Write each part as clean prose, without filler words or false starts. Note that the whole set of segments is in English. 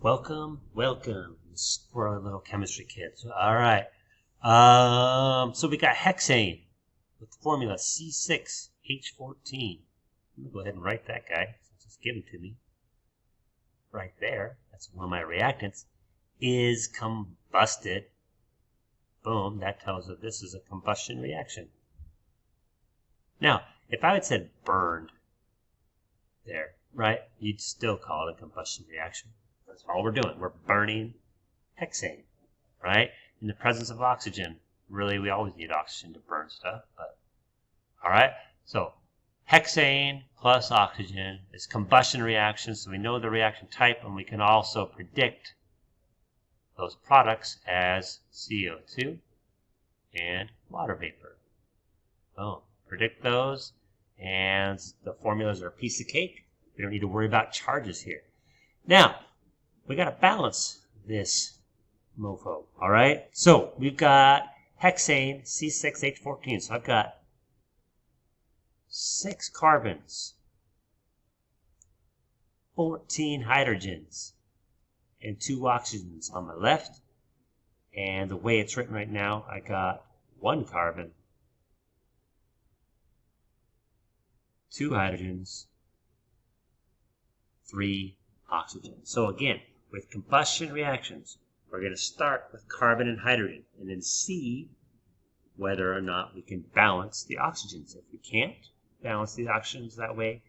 Welcome, squirrely little chemistry kids. All right. So we got hexane with the formula C6H14. I'm gonna go ahead and write that guy. Just give him to me. Right there. That's one of my reactants. Is combusted. Boom. That tells us this is a combustion reaction. Now, if I had said burned there, right, you'd still call it a combustion reaction. That's all we're doing. We're burning hexane, right? In the presence of oxygen. Really, we always need oxygen to burn stuff, but all right. So hexane plus oxygen is combustion reaction, so we know the reaction type, and we can also predict those products as CO2 and water vapor. Boom. Predict those, and the formulas are a piece of cake. We don't need to worry about charges here. Now, we got to balance this mofo, all right? So we've got hexane, C6H14. So I've got 6 carbons, 14 hydrogens, and 2 oxygens on my left. And the way it's written right now, I got 1 carbon, 2 hydrogens, 3 oxygens. So again, with combustion reactions, we're going to start with carbon and hydrogen and then see whether or not we can balance the oxygens. If we can't balance the oxygens that way,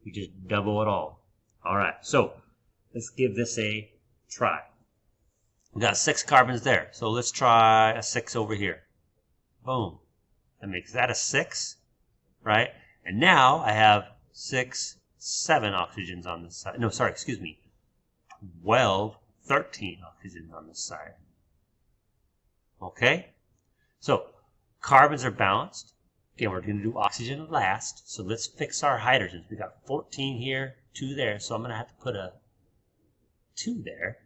we just double it all. All right, so let's give this a try. We got 6 carbons there, so let's try a 6 over here. Boom. That makes that a 6, right? And now I have 6, 7 oxygens on this side. No, sorry, excuse me. 12, 13 oxygens on this side. Okay? So carbons are balanced. Again, we're going to do oxygen last. So let's fix our hydrogens. We got 14 here, 2 there. So I'm going to have to put a 2 there.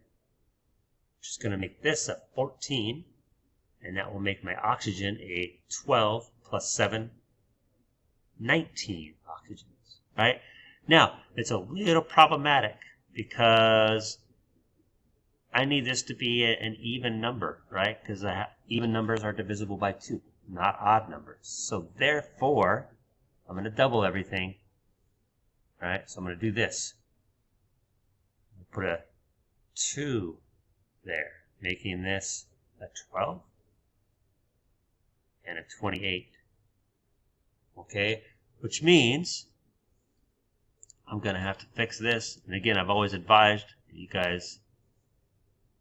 Which is going to make this a 14. And that will make my oxygen a 12 plus 7, 19 oxygens. Right? Now, it's a little problematic because I need this to be an even number, right? Because even numbers are divisible by 2, not odd numbers. So therefore, I'm going to double everything, right? So I'm going to do this. Put a 2 there, making this a 12 and a 28. Okay? Which means I'm going to have to fix this. And again, I've always advised you guys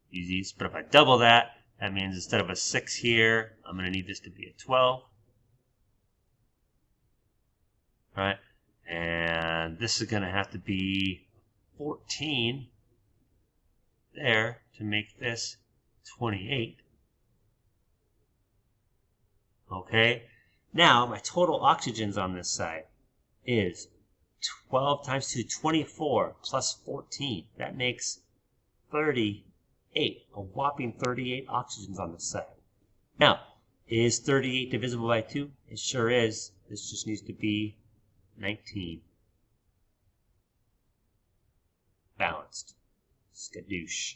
use these. But if I double that, that means instead of a 6 here, I'm going to need this to be a 12. Right? And this is going to have to be 14 there to make this 28. Okay? Now, my total oxygens on this side is 12 times 2, 24 plus 14. That makes 38. A whopping 38 oxygens on this side. Now, is 38 divisible by 2? It sure is. This just needs to be 19. Balanced. Skadoosh.